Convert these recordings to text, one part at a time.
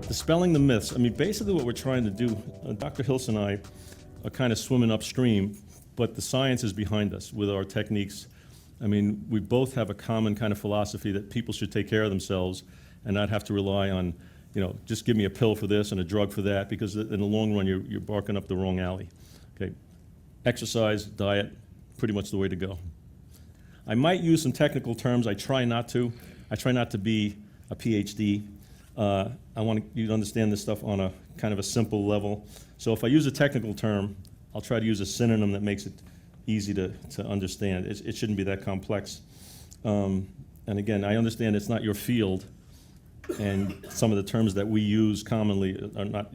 Dispelling the myths. I mean, basically what we're trying to do, Dr. Hills and I are kind of swimming upstream, but the science is behind us with our techniques. I mean, we both have a common kind of philosophy that people should take care of themselves and not have to rely on, just give me a pill for this and a drug for that, because in the long run, you're barking up the wrong alley. Okay, exercise, diet, pretty much the way to go. I might use some technical terms. I try not to. I try not to be a PhD. I want you to understand this stuff on a kind of a simple level. So if I use a technical term, I'll try to use a synonym that makes it easy to understand. It shouldn't be that complex. And again, I understand it's not your field, and some of the terms that we use commonly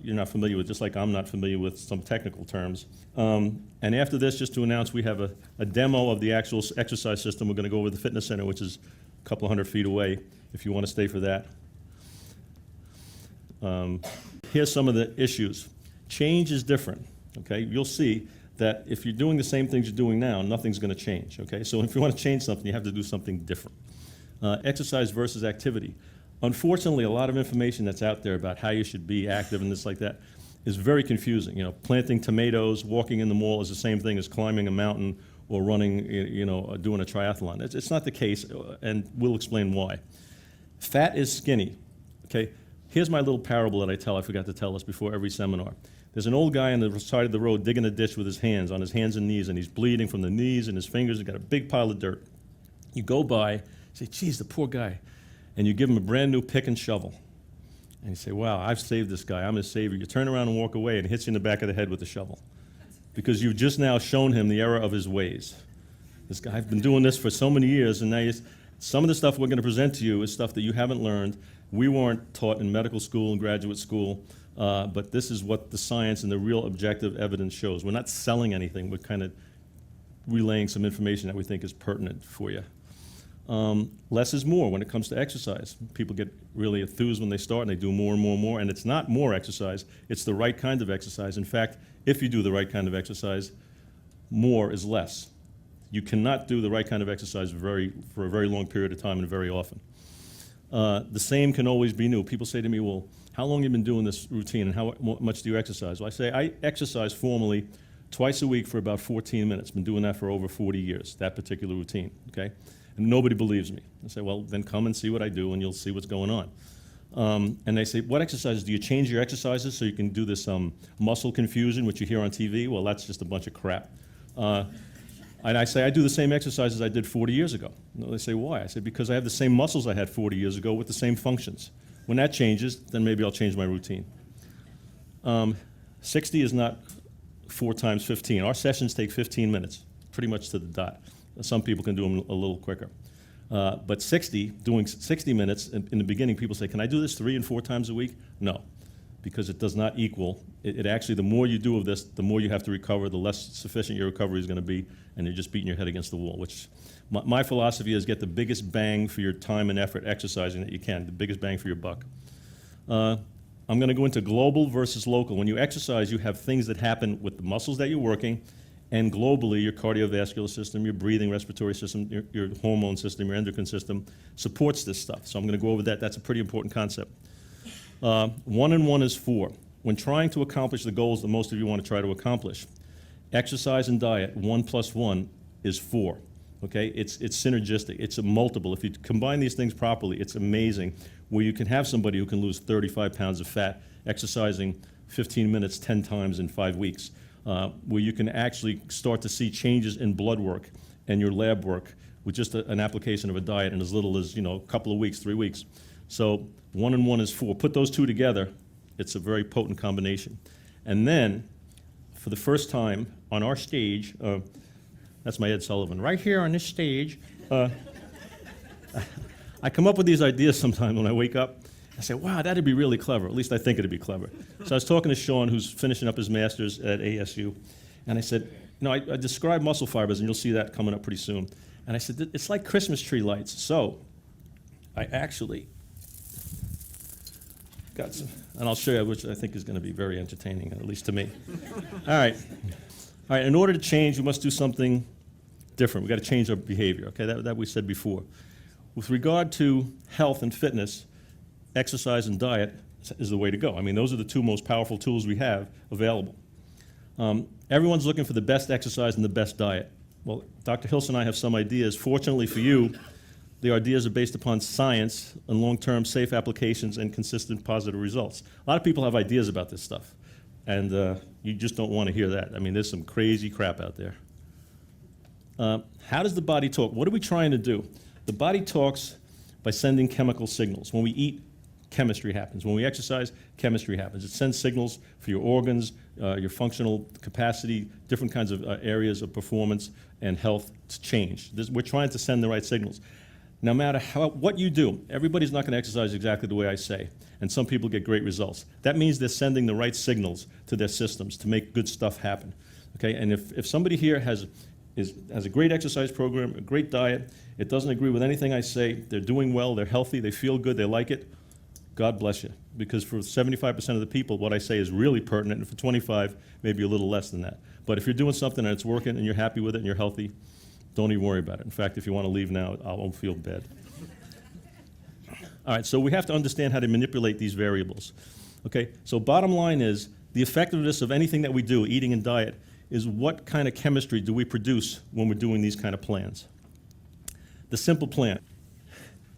you're not familiar with, just like I'm not familiar with some technical terms. And after this, just to announce, we have a demo of the actual exercise system. We're going to go over the fitness center, which is a couple hundred feet away, if you want to stay for that. Here's some of the issues. Change is different, okay? You'll see that if you're doing the same things you're doing now, nothing's going to change, okay? So if you want to change something, you have to do something different. Exercise versus activity. Unfortunately, a lot of information that's out there about how you should be active and this like that is very confusing. Planting tomatoes, walking in the mall is the same thing as climbing a mountain or running, doing a triathlon. It's not the case, and we'll explain why. Fat is skinny, okay? Here's my little parable that I tell. I forgot to tell us before every seminar. There's an old guy on the side of the road digging a ditch with his hands, on his hands and knees, and he's bleeding from the knees and his fingers. He's got a big pile of dirt. You go by, say, geez, the poor guy. And you give him a brand new pick and shovel. And you say, wow, I've saved this guy. I'm his savior. You turn around and walk away, and he hits you in the back of the head with the shovel. Because you've just now shown him the error of his ways. This guy, I've been doing this for so many years, and now some of the stuff we're going to present to you is stuff that you haven't learned. We weren't taught in medical school and graduate school, but this is what the science and the real objective evidence shows. We're not selling anything. We're kind of relaying some information that we think is pertinent for you. Less is more when it comes to exercise. People get really enthused when they start and they do more and more and more, and it's not more exercise, it's the right kind of exercise. In fact, if you do the right kind of exercise, more is less. You cannot do the right kind of exercise for a very long period of time and very often. The same can always be new. People say to me, well, how long have you been doing this routine and how much do you exercise? Well, I say I exercise formally twice a week for about 14 minutes. Been doing that for over 40 years, that particular routine, okay? And nobody believes me. I say, well, then come and see what I do and you'll see what's going on. And they say, what exercises? Do you change your exercises so you can do this muscle confusion, which you hear on TV? Well, that's just a bunch of crap. And I say, I do the same exercises I did 40 years ago. And they say, why? I say, because I have the same muscles I had 40 years ago with the same functions. When that changes, then maybe I'll change my routine. 60 is not 4 times 15. Our sessions take 15 minutes, pretty much to the dot. Some people can do them a little quicker. But doing 60 minutes, in the beginning, people say, can I do this 3 and 4 times a week? No, because it does not equal. It actually, the more you do of this, the more you have to recover, the less sufficient your recovery is going to be, and you're just beating your head against the wall, which my philosophy is get the biggest bang for your time and effort exercising that you can, the biggest bang for your buck. I'm going to go into global versus local. When you exercise, you have things that happen with the muscles that you're working, and globally, your cardiovascular system, your breathing, respiratory system, your hormone system, your endocrine system supports this stuff. So I'm going to go over that. That's a pretty important concept. 1 and 1 is 4. When trying to accomplish the goals that most of you want to try to accomplish, exercise and diet, 1 plus 1 is 4. Okay, it's synergistic. It's a multiple. If you combine these things properly, it's amazing. Where you can have somebody who can lose 35 pounds of fat exercising 15 minutes 10 times in 5 weeks. Where you can actually start to see changes in blood work and your lab work with just an application of a diet in as little as a couple of weeks, 3 weeks. So 1 and 1 is 4. Put those two together, it's a very potent combination. And then, for the first time on our stage, that's my Ed Sullivan, right here on this stage, I come up with these ideas sometimes when I wake up. I say, wow, that'd be really clever. At least I think it'd be clever. So I was talking to Sean, who's finishing up his master's at ASU, and I said, I describe muscle fibers, and you'll see that coming up pretty soon. And I said, it's like Christmas tree lights. So I actually got some, and I'll show you, which I think is going to be very entertaining, at least to me. All right. In order to change, we must do something different. We've got to change our behavior, okay? That we said before. with regard to health and fitness, exercise and diet is the way to go. I mean, those are the two most powerful tools we have available. Everyone's looking for the best exercise and the best diet. Well, Dr. Hilson and I have some ideas. Fortunately for you, the ideas are based upon science and long-term safe applications and consistent positive results. A lot of people have ideas about this stuff, and you just don't want to hear that. I mean, there's some crazy crap out there. How does the body talk? What are we trying to do? The body talks by sending chemical signals. When we eat, chemistry happens. When we exercise, chemistry happens. It sends signals for your organs, your functional capacity, different kinds of areas of performance and health to change. We're trying to send the right signals. No matter what you do, everybody's not going to exercise exactly the way I say, and some people get great results. That means they're sending the right signals to their systems to make good stuff happen. Okay, and if somebody here has a great exercise program, a great diet, it doesn't agree with anything I say, they're doing well, they're healthy, they feel good, they like it, God bless you. Because for 75% of the people, what I say is really pertinent, and for 25, maybe a little less than that. But if you're doing something and it's working and you're happy with it and you're healthy, don't even worry about it. In fact, if you want to leave now, I won't feel bad. All right, so we have to understand how to manipulate these variables. Okay, so bottom line is, the effectiveness of anything that we do, eating and diet, is what kind of chemistry do we produce when we're doing these kind of plans. The simple plan: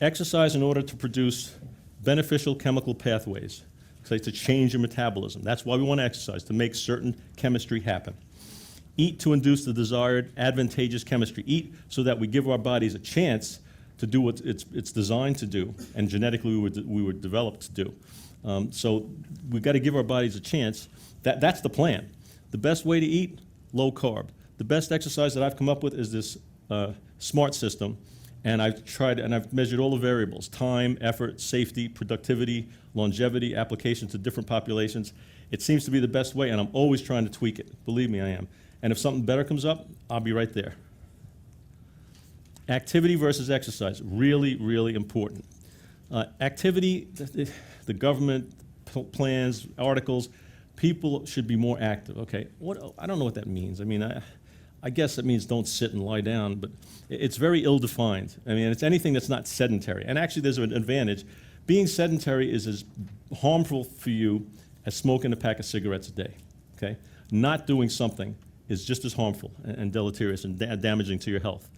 exercise in order to produce beneficial chemical pathways, okay, to change your metabolism. That's why we want to exercise, to make certain chemistry happen. Eat to induce the desired advantageous chemistry. Eat so that we give our bodies a chance to do what it's designed to do, and genetically we were developed to do. So we've got to give our bodies a chance. That's the plan. The best way to eat, low carb. The best exercise that I've come up with is this SMART system, and I've measured all the variables: time, effort, safety, productivity, longevity, application to different populations. It seems to be the best way, and I'm always trying to tweak it. Believe me, I am. And if something better comes up, I'll be right there. Activity versus exercise, really, really important. Activity, the government plans, articles, people should be more active. Okay, I don't know what that means. I mean, I guess it means don't sit and lie down, but it's very ill-defined. I mean, it's anything that's not sedentary. And actually, there's an advantage. Being sedentary is as harmful for you as smoking a pack of cigarettes a day. Okay, not doing something is just as harmful and deleterious and damaging to your health.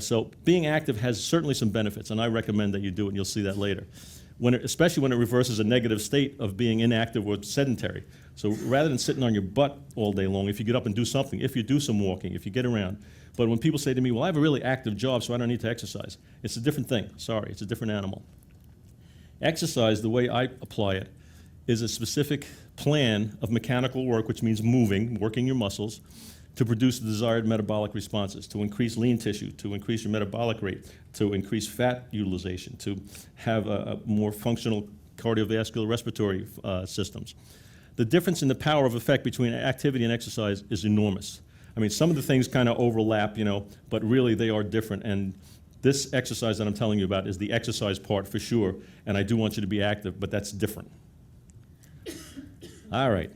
So being active has certainly some benefits, and I recommend that you do it, and you'll see that later. Especially when it reverses a negative state of being inactive or sedentary. So rather than sitting on your butt all day long, if you get up and do something, if you do some walking, if you get around. But when people say to me, well, I have a really active job, so I don't need to exercise, it's a different thing. Sorry, it's a different animal. Exercise, the way I apply it, is a specific plan of mechanical work, which means moving, working your muscles, to produce the desired metabolic responses, to increase lean tissue, to increase your metabolic rate, to increase fat utilization, to have a more functional cardiovascular respiratory systems. The difference in the power of effect between activity and exercise is enormous. I mean, some of the things kind of overlap, but really they are different. And this exercise that I'm telling you about is the exercise part for sure, and I do want you to be active, but that's different. All right.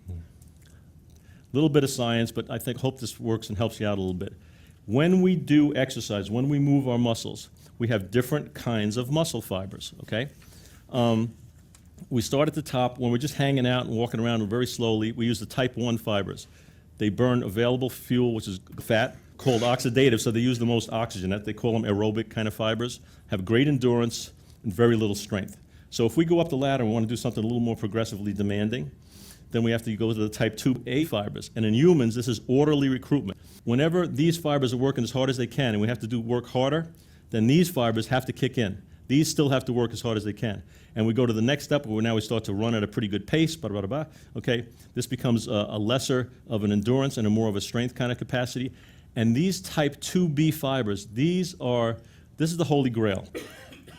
A little bit of science, but I hope this works and helps you out a little bit. When we do exercise, when we move our muscles, we have different kinds of muscle fibers, okay? We start at the top. When we're just hanging out and walking around very slowly, we use the type 1 fibers. They burn available fuel, which is fat, called oxidative, so they use the most oxygen. They call them aerobic kind of fibers, have great endurance and very little strength. So if we go up the ladder and want to do something a little more progressively demanding, then we have to go to the type 2A fibers. And in humans, this is orderly recruitment. Whenever these fibers are working as hard as they can and we have to work harder, then these fibers have to kick in. These still have to work as hard as they can. And we go to the next step where now we start to run at a pretty good pace, okay? This becomes a lesser of an endurance and a more of a strength kind of capacity. And these type 2B fibers, this is the holy grail.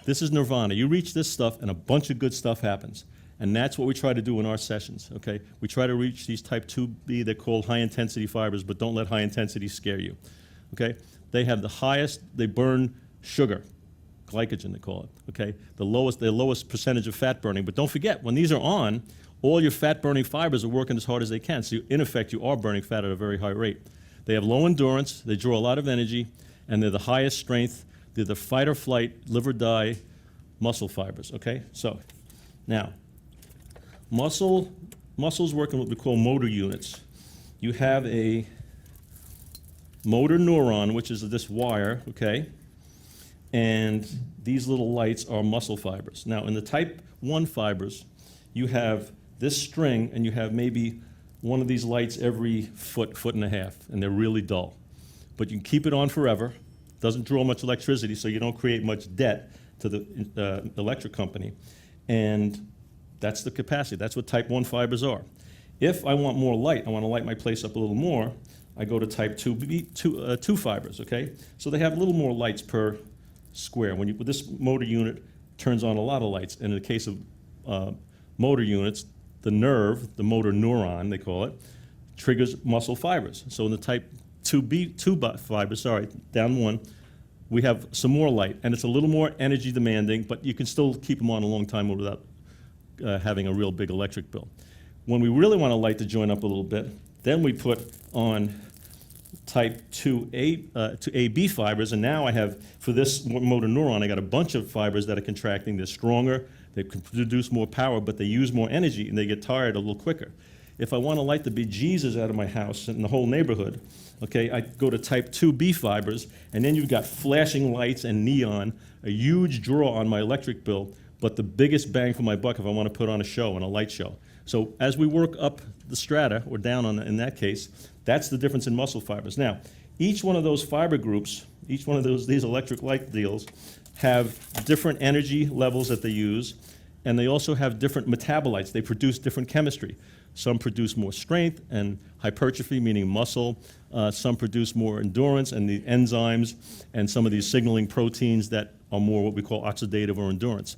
This is nirvana. You reach this stuff and a bunch of good stuff happens. And that's what we try to do in our sessions, okay? We try to reach these type 2B, they're called high-intensity fibers, but don't let high intensity scare you, okay? They have the highest, they burn sugar, glycogen they call it, okay? The lowest percentage of fat burning, but don't forget, when these are on, all your fat-burning fibers are working as hard as they can, so in effect, you are burning fat at a very high rate. They have low endurance, they draw a lot of energy, and they're the highest strength, They're the fight or flight, live or die muscle fibers, okay? So now, muscles work in what we call motor units. You have a motor neuron, which is this wire, okay? And these little lights are muscle fibers. Now, in the type 1 fibers, you have this string, and you have maybe one of these lights every foot and a half, and they're really dull. But you can keep it on forever. Doesn't draw much electricity, so you don't create much debt to the electric company. And that's the capacity. That's what type 1 fibers are. If I want more light, I want to light my place up a little more, I go to type 2 fibers, okay? So they have a little more lights per square. When this motor unit turns on a lot of lights, and in the case of motor units, the nerve, the motor neuron, they call it, triggers muscle fibers. So in the type 2 fibers, sorry, down one, we have some more light, and it's a little more energy demanding, but you can still keep them on a long time without having a real big electric bill. When we really want to light the joint up a little bit, then we put on type 2AB fibers, and now I have, for this motor neuron, I got a bunch of fibers that are contracting. They're stronger, they can produce more power, but they use more energy, and they get tired a little quicker. If I want to light the bejesus out of my house and the whole neighborhood, okay, I go to type 2B fibers, and then you've got flashing lights and neon, a huge draw on my electric bill, but the biggest bang for my buck if I want to put on a show and a light show. So as we work up the strata, or down on in that case, that's the difference in muscle fibers. Now, each one of those fiber groups, each one of these electric light deals, have different energy levels that they use, and they also have different metabolites. They produce different chemistry. Some produce more strength and hypertrophy, meaning muscle. Some produce more endurance and the enzymes, and some of these signaling proteins that are more what we call oxidative or endurance.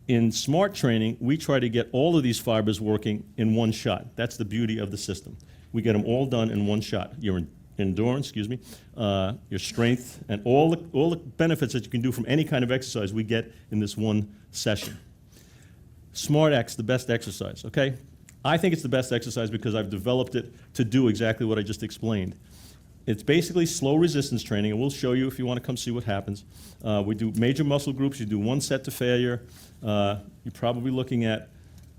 In SMART training, we try to get all of these fibers working in one shot. That's the beauty of the system. We get them all done in one shot. Your endurance, your strength, and all the benefits that you can do from any kind of exercise we get in this one session. SMART-X, the best exercise, okay? I think it's the best exercise because I've developed it to do exactly what I just explained. It's basically slow resistance training, and we'll show you if you want to come see what happens. We do major muscle groups. You do one set to failure. You're probably looking at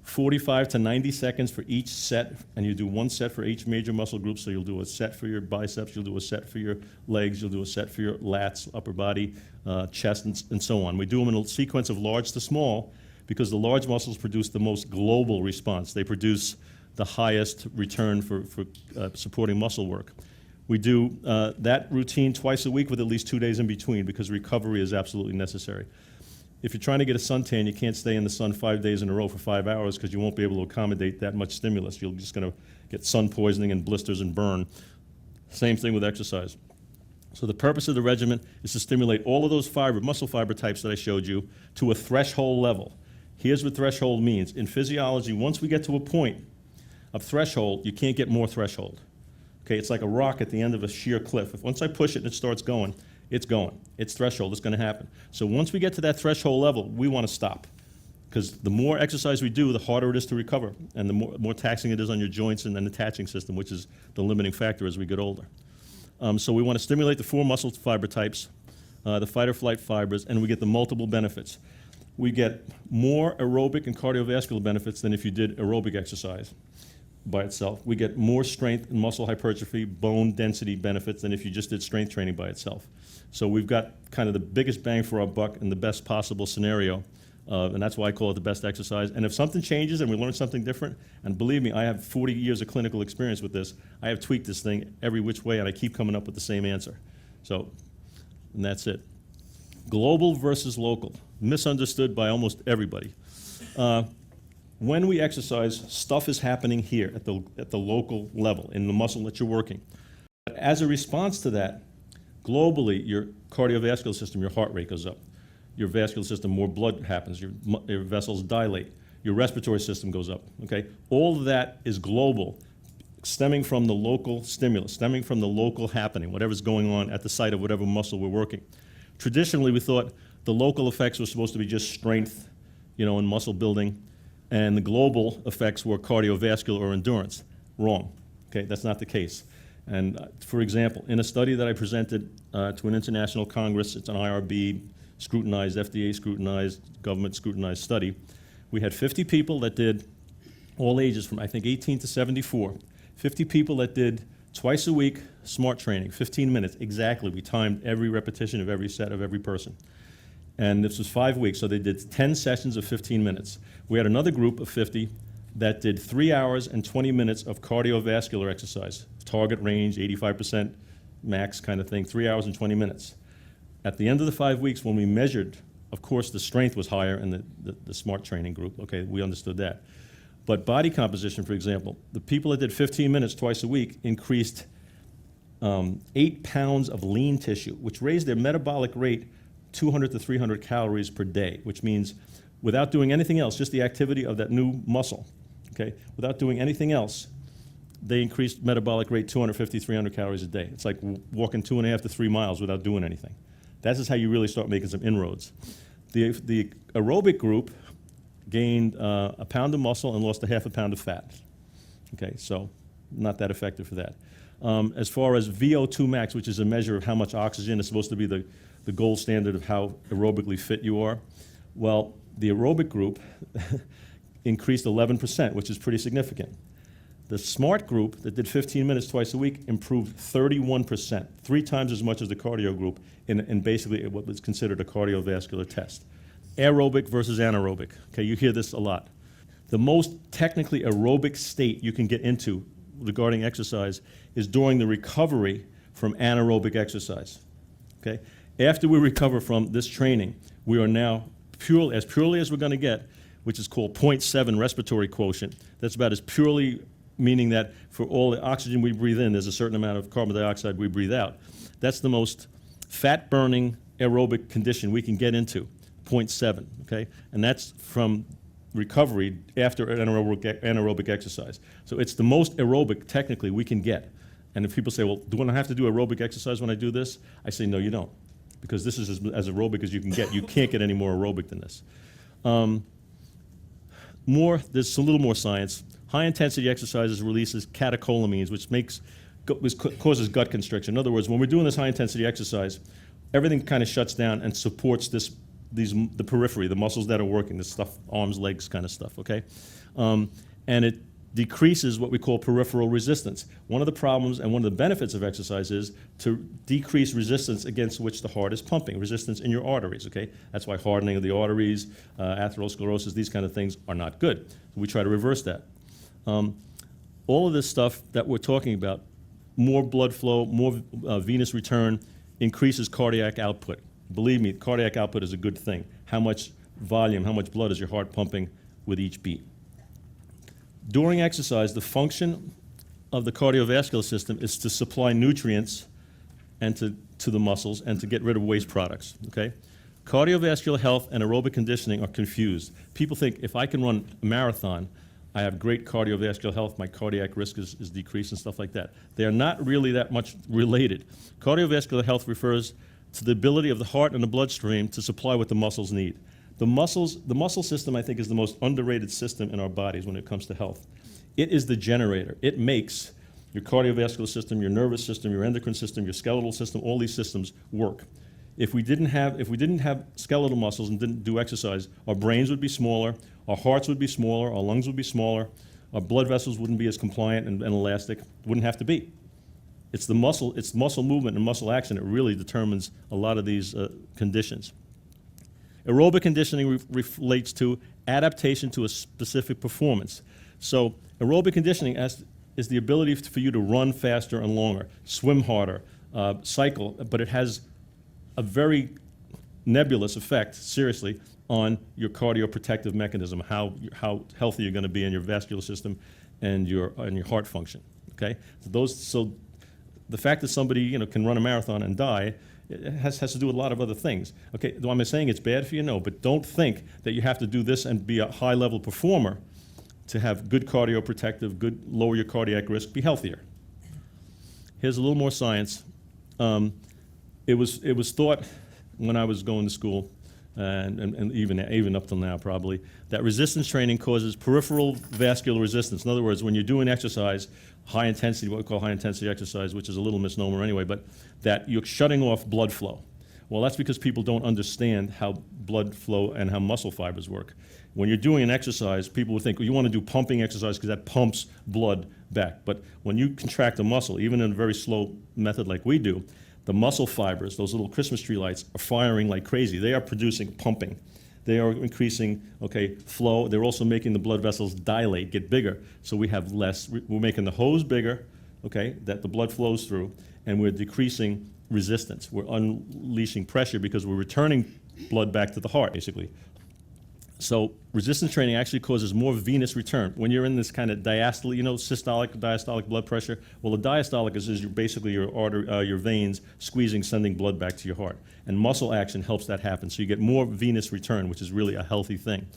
45 to 90 seconds for each set, and you do one set for each major muscle group. So you'll do a set for your biceps, you'll do a set for your legs, you'll do a set for your lats, upper body, chest, and so on. We do them in a sequence of large to small because the large muscles produce the most global response. They produce the highest return for supporting muscle work. We do that routine twice a week with at least 2 days in between because recovery is absolutely necessary. If you're trying to get a suntan, you can't stay in the sun 5 days in a row for 5 hours because you won't be able to accommodate that much stimulus. You're just going to get sun poisoning and blisters and burn. Same thing with exercise. So the purpose of the regimen is to stimulate all of those muscle fiber types that I showed you to a threshold level. Here's what threshold means. In physiology, once we get to a point of threshold, you can't get more threshold. Okay, it's like a rock at the end of a sheer cliff. If once I push it and it starts going, it's going. It's threshold. It's going to happen. So once we get to that threshold level, we want to stop. Because the more exercise we do, the harder it is to recover, and the more taxing it is on your joints and then the attaching system, which is the limiting factor as we get older. So we want to stimulate the 4 muscle fiber types, the fight or flight fibers, and we get the multiple benefits. We get more aerobic and cardiovascular benefits than if you did aerobic exercise by itself. We get more strength and muscle hypertrophy, bone density benefits than if you just did strength training by itself. So we've got kind of the biggest bang for our buck in the best possible scenario, and that's why I call it the best exercise. And if something changes and we learn something different, and believe me, I have 40 years of clinical experience with this, I have tweaked this thing every which way, and I keep coming up with the same answer. So, and that's it. Global versus local, misunderstood by almost everybody. When we exercise, stuff is happening here at the local level, in the muscle that you're working. But as a response to that, globally, your cardiovascular system, your heart rate goes up. Your vascular system, more blood happens. Your vessels dilate. Your respiratory system goes up, okay? All of that is global, stemming from the local stimulus, stemming from the local happening, whatever's going on at the site of whatever muscle we're working. Traditionally, we thought the local effects were supposed to be just strength, and muscle building, and the global effects were cardiovascular or endurance. Wrong, okay? That's not the case. And for example, in a study that I presented to an international congress, it's an IRB scrutinized, FDA scrutinized, government scrutinized study. We had 50 people that did all ages from I think 18 to 74, 50 people that did twice a week SMART training, 15 minutes exactly. We timed every repetition of every set of every person. And this was 5 weeks, so they did 10 sessions of 15 minutes. We had another group of 50 that did 3 hours and 20 minutes of cardiovascular exercise, target range, 85% max kind of thing, 3 hours and 20 minutes. At the end of the 5 weeks, when we measured, of course, the strength was higher in the SMART training group. Okay, we understood that. But body composition, for example, the people that did 15 minutes twice a week increased 8 pounds of lean tissue, which raised their metabolic rate 200 to 300 calories per day, which means without doing anything else, just the activity of that new muscle, okay, without doing anything else, they increased metabolic rate 250, 300 calories a day. It's like walking 2.5 to 3 miles without doing anything. That is how you really start making some inroads. The aerobic group gained a pound of muscle and lost a half a pound of fat. Okay, so not that effective for that. As far as VO2 max, which is a measure of how much oxygen is supposed to be the gold standard of how aerobically fit you are, well, the aerobic group increased 11%, which is pretty significant. The SMART group that did 15 minutes twice a week improved 31%, 3 times as much as the cardio group in basically what was considered a cardiovascular test. Aerobic versus anaerobic. Okay, you hear this a lot. The most technically aerobic state you can get into regarding exercise is during the recovery from anaerobic exercise. Okay? After we recover from this training, we are now purely as we're going to get, which is called 0.7 respiratory quotient. That's about as purely meaning that for all the oxygen we breathe in, there's a certain amount of carbon dioxide we breathe out. That's the most fat-burning aerobic condition we can get into, 0.7, okay? And that's from recovery after anaerobic exercise. So it's the most aerobic, technically, we can get. And if people say, well, do I have to do aerobic exercise when I do this? I say, no, you don't, because this is as aerobic as you can get. You can't get any more aerobic than this. There's a little more science. High-intensity exercises releases catecholamines, which causes gut constriction. In other words, when we're doing this high-intensity exercise, everything kind of shuts down and supports the periphery, the muscles that are working, the stuff, arms, legs kind of stuff, okay? And it decreases what we call peripheral resistance. One of the problems and one of the benefits of exercise is to decrease resistance against which the heart is pumping, resistance in your arteries, okay? That's why hardening of the arteries, atherosclerosis, these kind of things are not good. So we try to reverse that. All of this stuff that we're talking about, more blood flow, more venous return, increases cardiac output. Believe me, cardiac output is a good thing. How much volume, how much blood is your heart pumping with each beat? During exercise, the function of the cardiovascular system is to supply nutrients and to the muscles and to get rid of waste products, okay? Cardiovascular health and aerobic conditioning are confused. People think if I can run a marathon, I have great cardiovascular health, my cardiac risk is decreased and stuff like that. They are not really that much related. Cardiovascular health refers to the ability of the heart and the bloodstream to supply what the muscles need. The muscle system, I think, is the most underrated system in our bodies when it comes to health. It is the generator. It makes your cardiovascular system, your nervous system, your endocrine system, your skeletal system, all these systems work. If we didn't have skeletal muscles and didn't do exercise, our brains would be smaller, our hearts would be smaller, our lungs would be smaller, our blood vessels wouldn't be as compliant and elastic, wouldn't have to be. It's muscle movement and muscle action that really determines a lot of these conditions. Aerobic conditioning relates to adaptation to a specific performance. So aerobic conditioning is the ability for you to run faster and longer, swim harder, cycle, but it has a very nebulous effect, seriously, on your cardioprotective mechanism, how healthy you're going to be in your vascular system and your heart function. Okay, so the fact that somebody can run a marathon and die, it has to do with a lot of other things. Okay, am I saying it's bad for you? No, but don't think that you have to do this and be a high-level performer to have good cardioprotective, lower your cardiac risk, be healthier. Here's a little more science. It was thought when I was going to school and even up till now probably, that resistance training causes peripheral vascular resistance. In other words, when you're doing exercise, high intensity, what we call high intensity exercise, which is a little misnomer anyway, but that you're shutting off blood flow. Well, that's because people don't understand how blood flow and how muscle fibers work. When you're doing an exercise, people would think, well, you want to do pumping exercise because that pumps blood back. But when you contract a muscle, even in a very slow method like we do, the muscle fibers, those little Christmas tree lights, are firing like crazy. They are producing pumping. They are increasing, flow. They're also making the blood vessels dilate, get bigger, so we have less. We're making the hose bigger, that the blood flows through, and we're decreasing resistance. We're unleashing pressure because we're returning blood back to the heart, basically. So resistance training actually causes more venous return. When you're in this kind of diastolic, systolic, diastolic blood pressure, well, the diastolic is basically your veins squeezing, sending blood back to your heart. And muscle action helps that happen. So you get more venous return, which is really a healthy thing.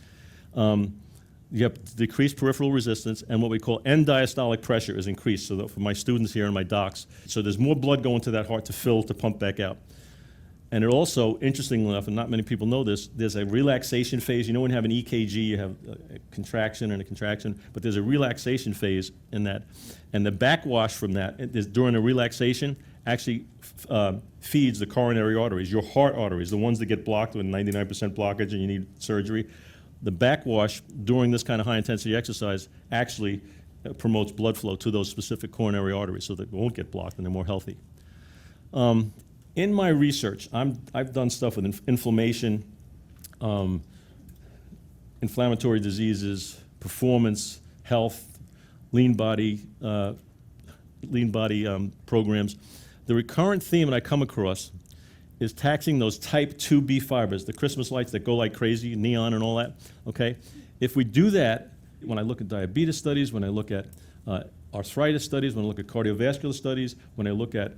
You have decreased peripheral resistance, and what we call end diastolic pressure is increased. So for my students here and my docs, so there's more blood going to that heart to fill, to pump back out. And it also, interestingly enough, and not many people know this, there's a relaxation phase. When you have an EKG, you have a contraction and a contraction, but there's a relaxation phase in that. And the backwash from that is during a relaxation actually feeds the coronary arteries, your heart arteries, the ones that get blocked with 99% blockage and you need surgery. The backwash during this kind of high-intensity exercise actually promotes blood flow to those specific coronary arteries so that they won't get blocked and they're more healthy. In my research, I've done stuff with inflammation, inflammatory diseases, performance, health, lean body programs. The recurrent theme that I come across is taxing those type 2B fibers, the Christmas lights that go like crazy, neon and all that, If we do that, when I look at diabetes studies, when I look at arthritis studies, when I look at cardiovascular studies, when I look at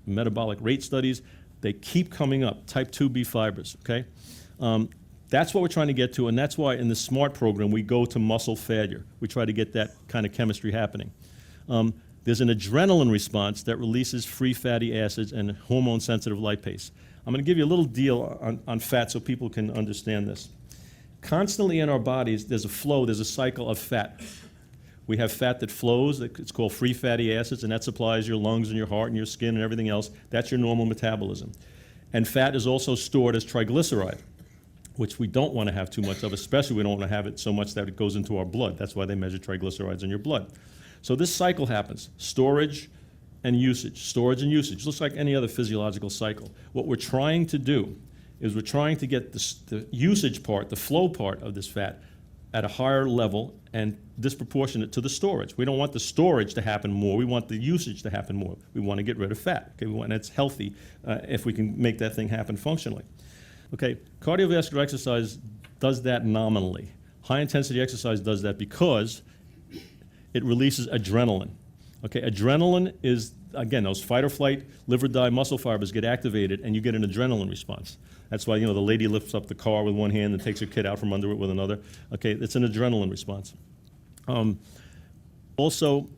metabolic rate studies, they keep coming up, type 2B fibers, That's what we're trying to get to, and that's why in the SMART program we go to muscle failure. We try to get that kind of chemistry happening. There's an adrenaline response that releases free fatty acids and hormone-sensitive lipase. I'm going to give you a little deal on fat so people can understand this. Constantly in our bodies, there's a cycle of fat. We have fat that flows, it's called free fatty acids, and that supplies your lungs and your heart and your skin and everything else. That's your normal metabolism. And fat is also stored as triglyceride, which we don't want to have too much of, especially we don't want to have it so much that it goes into our blood. That's why they measure triglycerides in your blood. So this cycle happens, storage and usage, just like any other physiological cycle. What we're trying to do is we're trying to get the usage part, the flow part of this fat at a higher level and disproportionate to the storage. We don't want the storage to happen more, we want the usage to happen more. We want to get rid of fat, and it's healthy if we can make that thing happen functionally. Cardiovascular exercise does that nominally. High intensity exercise does that because it releases adrenaline. Adrenaline is, again, those fight or flight, live or die muscle fibers get activated and you get an adrenaline response. That's why, the lady lifts up the car with one hand and takes her kid out from under it with another. It's an adrenaline response. Also,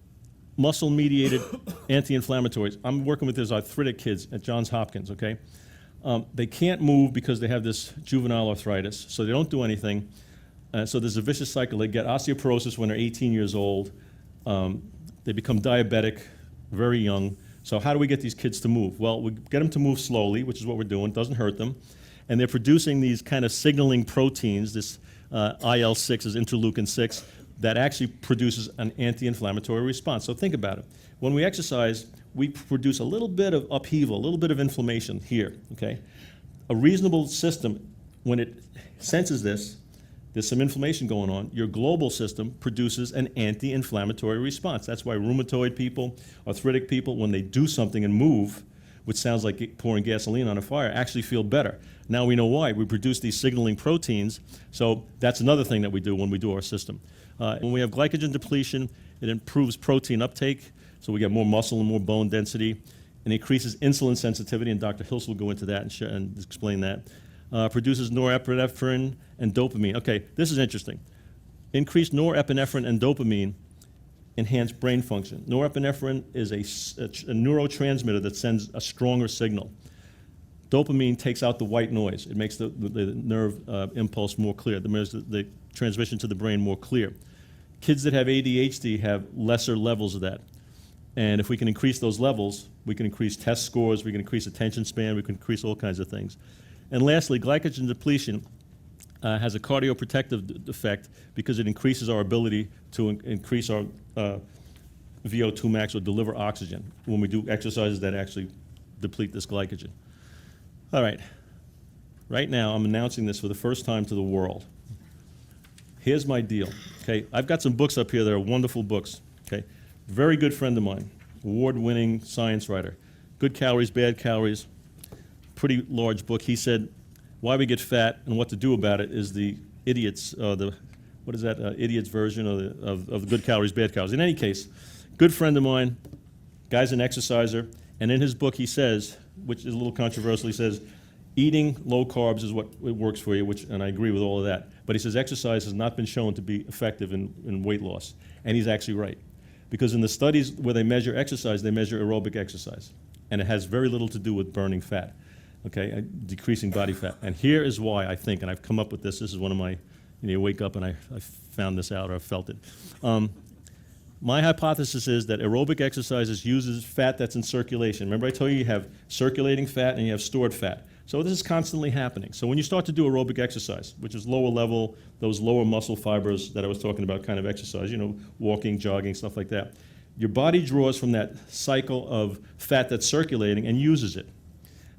muscle-mediated anti-inflammatories. I'm working with these arthritic kids at Johns Hopkins, They can't move because they have this juvenile arthritis, so they don't do anything. So there's a vicious cycle. They get osteoporosis when they're 18 years old. They become diabetic very young. So how do we get these kids to move? Well, we get them to move slowly, which is what we're doing. It doesn't hurt them. And they're producing these kind of signaling proteins, this IL-6 is interleukin-6, that actually produces an anti-inflammatory response. So think about it. When we exercise, we produce a little bit of upheaval, a little bit of inflammation here, A reasonable system, when it senses this, there's some inflammation going on, your global system produces an anti-inflammatory response. That's why rheumatoid people, arthritic people, when they do something and move, which sounds like pouring gasoline on a fire, actually feel better. Now we know why. We produce these signaling proteins, so that's another thing that we do when we do our system. When we have glycogen depletion, it improves protein uptake, so we get more muscle and more bone density, and increases insulin sensitivity, and Dr. Hills will go into that and explain that. Produces norepinephrine and dopamine. This is interesting. Increased norepinephrine and dopamine enhance brain function. Norepinephrine is a neurotransmitter that sends a stronger signal. Dopamine takes out the white noise. It makes the nerve impulse more clear. It makes the transmission to the brain more clear. Kids that have ADHD have lesser levels of that. And if we can increase those levels, we can increase test scores, we can increase attention span, we can increase all kinds of things. And lastly, glycogen depletion has a cardioprotective effect because it increases our ability to increase our VO2 max or deliver oxygen when we do exercises that actually deplete this glycogen. All right. Right now, I'm announcing this for the first time to the world. Here's my deal. Okay, I've got some books up here that are wonderful books. Okay, very good friend of mine, award-winning science writer. Good Calories, Bad Calories. Pretty large book. He said, why we get fat and what to do about it is the idiots, idiot's version of the Good Calories, Bad Calories. In any case, good friend of mine, guy's an exerciser, and in his book he says, which is a little controversial, he says, eating low carbs is what works for you, and I agree with all of that. But he says exercise has not been shown to be effective in weight loss. And he's actually right. Because in the studies where they measure exercise, they measure aerobic exercise. And it has very little to do with burning fat, okay, decreasing body fat. And here is why I think, and I've come up with this is one of my, you wake up and I found this out or I felt it. My hypothesis is that aerobic exercises uses fat that's in circulation. Remember I told you have circulating fat and you have stored fat. So this is constantly happening. So when you start to do aerobic exercise, which is lower level, those lower muscle fibers that I was talking about kind of exercise, walking, jogging, stuff like that, your body draws from that cycle of fat that's circulating and uses it.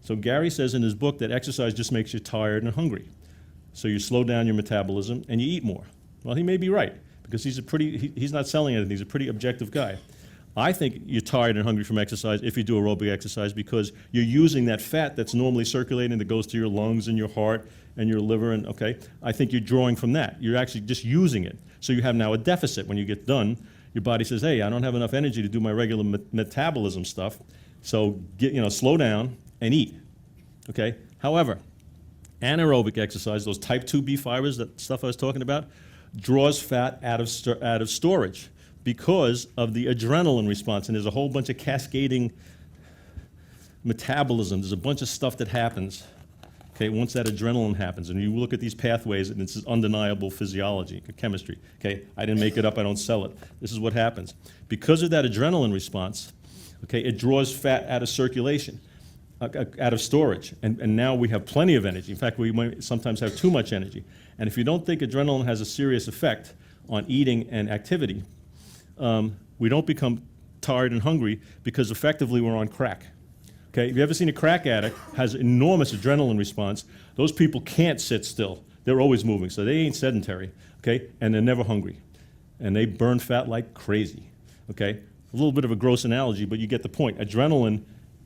So Gary says in his book that exercise just makes you tired and hungry. So you slow down your metabolism and you eat more. Well, he may be right because he's not selling anything. He's a pretty objective guy. I think you're tired and hungry from exercise if you do aerobic exercise because you're using that fat that's normally circulating that goes to your lungs and your heart and your liver, and okay, I think you're drawing from that. You're actually just using it. So you have now a deficit. When you get done, your body says, hey, I don't have enough energy to do my regular metabolism stuff, so slow down and eat, okay? However, anaerobic exercise, those type 2B fibers, that stuff I was talking about, draws fat out of storage because of the adrenaline response. And there's a whole bunch of cascading metabolism. There's a bunch of stuff that happens, okay, once that adrenaline happens. And you look at these pathways, and it's undeniable physiology, chemistry, okay? I didn't make it up, I don't sell it. This is what happens. Because of that adrenaline response, okay, it draws fat out of circulation, out of storage. And now we have plenty of energy. In fact, we might sometimes have too much energy. And if you don't think adrenaline has a serious effect on eating and activity, we don't become tired and hungry because effectively we're on crack. Okay, have you ever seen a crack addict has enormous adrenaline response? Those people can't sit still. They're always moving, so they ain't sedentary, okay? And they're never hungry. And they burn fat like crazy, okay? A little bit of a gross analogy, but you get the point. Adrenaline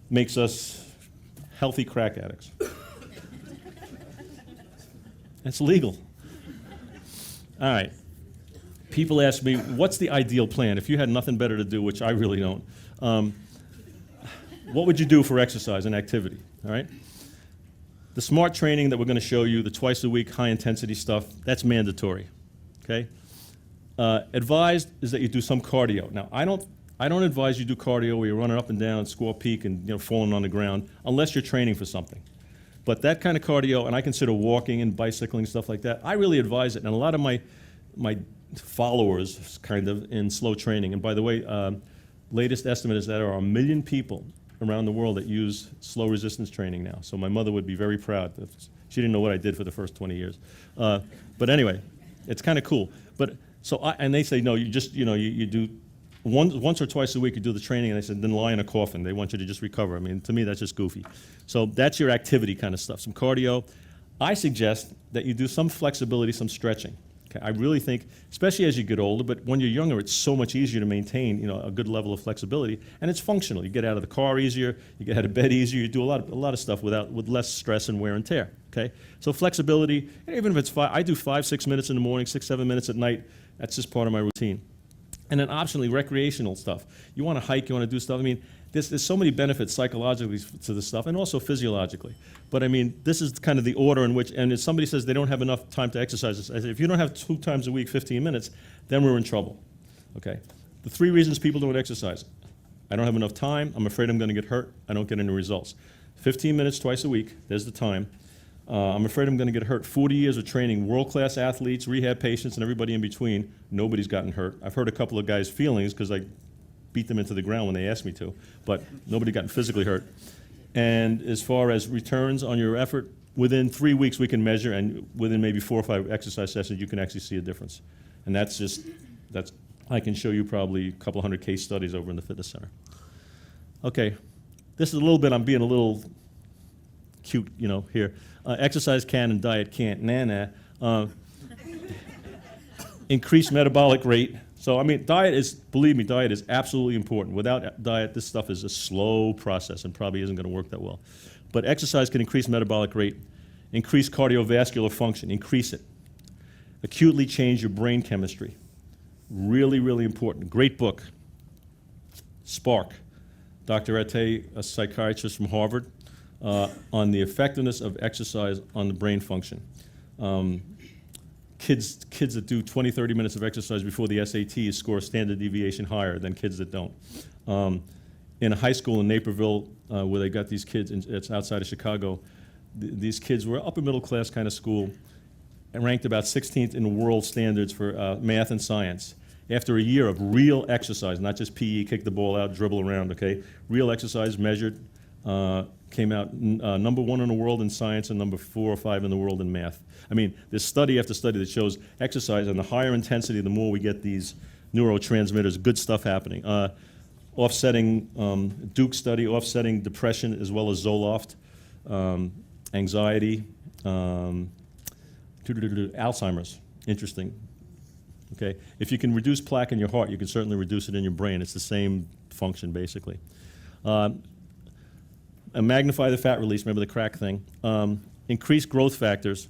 makes us healthy crack addicts. It's legal. All right. People ask me, what's the ideal plan? If you had nothing better to do, which I really don't, what would you do for exercise and activity, all right? The SMART training that we're going to show you, the twice a week high-intensity stuff, that's mandatory, okay? Advised is that you do some cardio. Now, I don't advise you do cardio where you're running up and down, squaw peak, and falling on the ground, unless you're training for something. But that kind of cardio, and I consider walking and bicycling, stuff like that, I really advise it. And a lot of my followers kind of in slow training, and by the way, latest estimate is that there are 1 million people around the world that use slow resistance training now. So my mother would be very proud. She didn't know what I did for the first 20 years. But anyway, it's kind of cool. But and they say, no, you just, you do once or twice a week, you do the training, and they said, then lie in a coffin. They want you to just recover. I mean, to me, that's just goofy. So that's your activity kind of stuff, some cardio. I suggest that you do some flexibility, some stretching. Okay, I really think, especially as you get older, but when you're younger, it's so much easier to maintain, a good level of flexibility, and it's functional. You get out of the car easier, you get out of bed easier, you do a lot of stuff with less stress and wear and tear. Okay, so flexibility, even if it's I do 5-6 minutes in the morning, 6-7 minutes at night. That's just part of my routine. And then optionally, recreational stuff. You want to hike, you want to do stuff. I mean, there's so many benefits psychologically to this stuff and also physiologically. But I mean, this is kind of the order in which, and if somebody says they don't have enough time to exercise, I say, if you don't have 2 times a week, 15 minutes, then we're in trouble, okay? The 3 reasons people don't exercise. I don't have enough time, I'm afraid I'm gonna get hurt, I don't get any results. 15 minutes twice a week. There's the time. I'm afraid I'm going to get hurt. 40 years of training, world-class athletes, rehab patients, and everybody in between. Nobody's gotten hurt. I've hurt a couple of guys' feelings because I beat them into the ground when they asked me to, but nobody gotten physically hurt. And as far as returns on your effort, within 3 weeks we can measure, and within maybe 4 or 5 exercise sessions you can actually see a difference. And that's I can show you probably a couple hundred case studies over in the fitness center. Okay, this is a little bit, I'm being a little cute, here. Exercise can and diet can't. Increased metabolic rate. So, believe me, diet is absolutely important. Without diet, this stuff is a slow process and probably isn't going to work that well. But exercise can increase metabolic rate, increase cardiovascular function, increase it. Acutely change your brain chemistry. Really, really important. Great book. Spark. Dr. Ete, a psychiatrist from Harvard, on the effectiveness of exercise on the brain function. Kids that do 20, 30 minutes of exercise before the SATs score a standard deviation higher than kids that don't. In a high school in Naperville, where they got these kids, it's outside of Chicago, these kids were upper middle class kind of school and ranked about 16th in the world standards for math and science. After a year of real exercise, not just PE, kick the ball out, dribble around, okay? Real exercise measured, came out number 1 in the world in science and number 4 or 5 in the world in math. There's study after study that shows exercise, and the higher intensity, the more we get these neurotransmitters, good stuff happening. Offsetting, Duke study, offsetting depression as well as Zoloft, anxiety, Alzheimer's, interesting. Okay, if you can reduce plaque in your heart, you can certainly reduce it in your brain. It's the same function, basically. Magnify the fat release, remember the crack thing. Increase growth factors.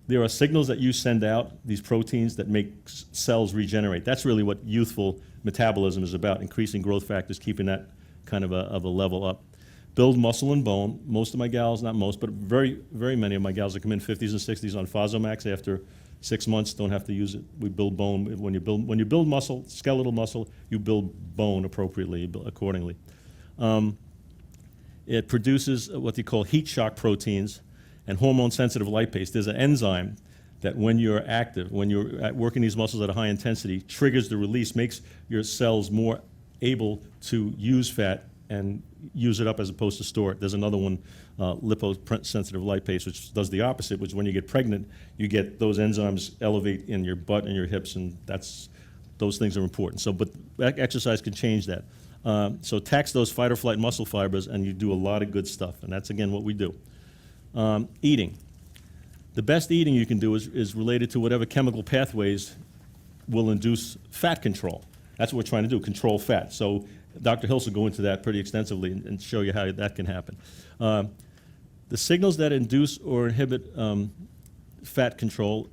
There are signals that you send out, these proteins that make cells regenerate. That's really what youthful metabolism is about, increasing growth factors, keeping that kind of a level up. Build muscle and bone. Most of my gals, not most, but very, very many of my gals that come in 50s and 60s on Fosamax after 6 months don't have to use it. We build bone. When you build muscle, skeletal muscle, you build bone appropriately, accordingly. It produces what they call heat shock proteins and hormone-sensitive lipase. There's an enzyme that when you're active, when you're working these muscles at a high intensity, triggers the release, makes your cells more able to use fat and use it up as opposed to store it. There's another one, liposensitive lipase, which does the opposite, which when you get pregnant, you get those enzymes elevate in your butt and your hips, and those things are important. So, but exercise can change that. So tax those fight or flight muscle fibers, and you do a lot of good stuff, and that's, again, what we do. Eating. The best eating you can do is related to whatever chemical pathways will induce fat control. That's what we're trying to do, control fat. So Dr. Hills will go into that pretty extensively and show you how that can happen. The signals that induce or inhibit fat control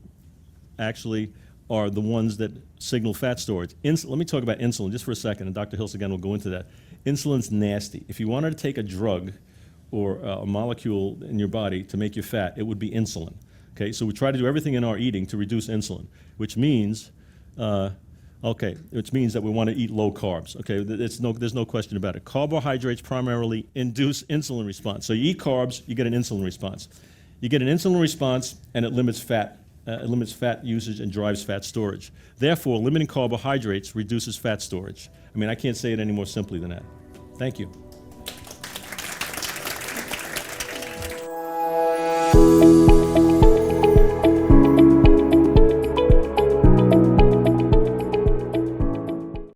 actually are the ones that signal fat storage. Let me talk about insulin just for a second, and Dr. Hills again will go into that. Insulin's nasty. If you wanted to take a drug or a molecule in your body to make you fat, it would be insulin. Okay, so we try to do everything in our eating to reduce insulin, which means that we want to eat low carbs. Okay, there's no question about it. Carbohydrates primarily induce insulin response. So you eat carbs, you get an insulin response. You get an insulin response, and it limits fat usage and drives fat storage. Therefore, limiting carbohydrates reduces fat storage. I can't say it any more simply than that. Thank you.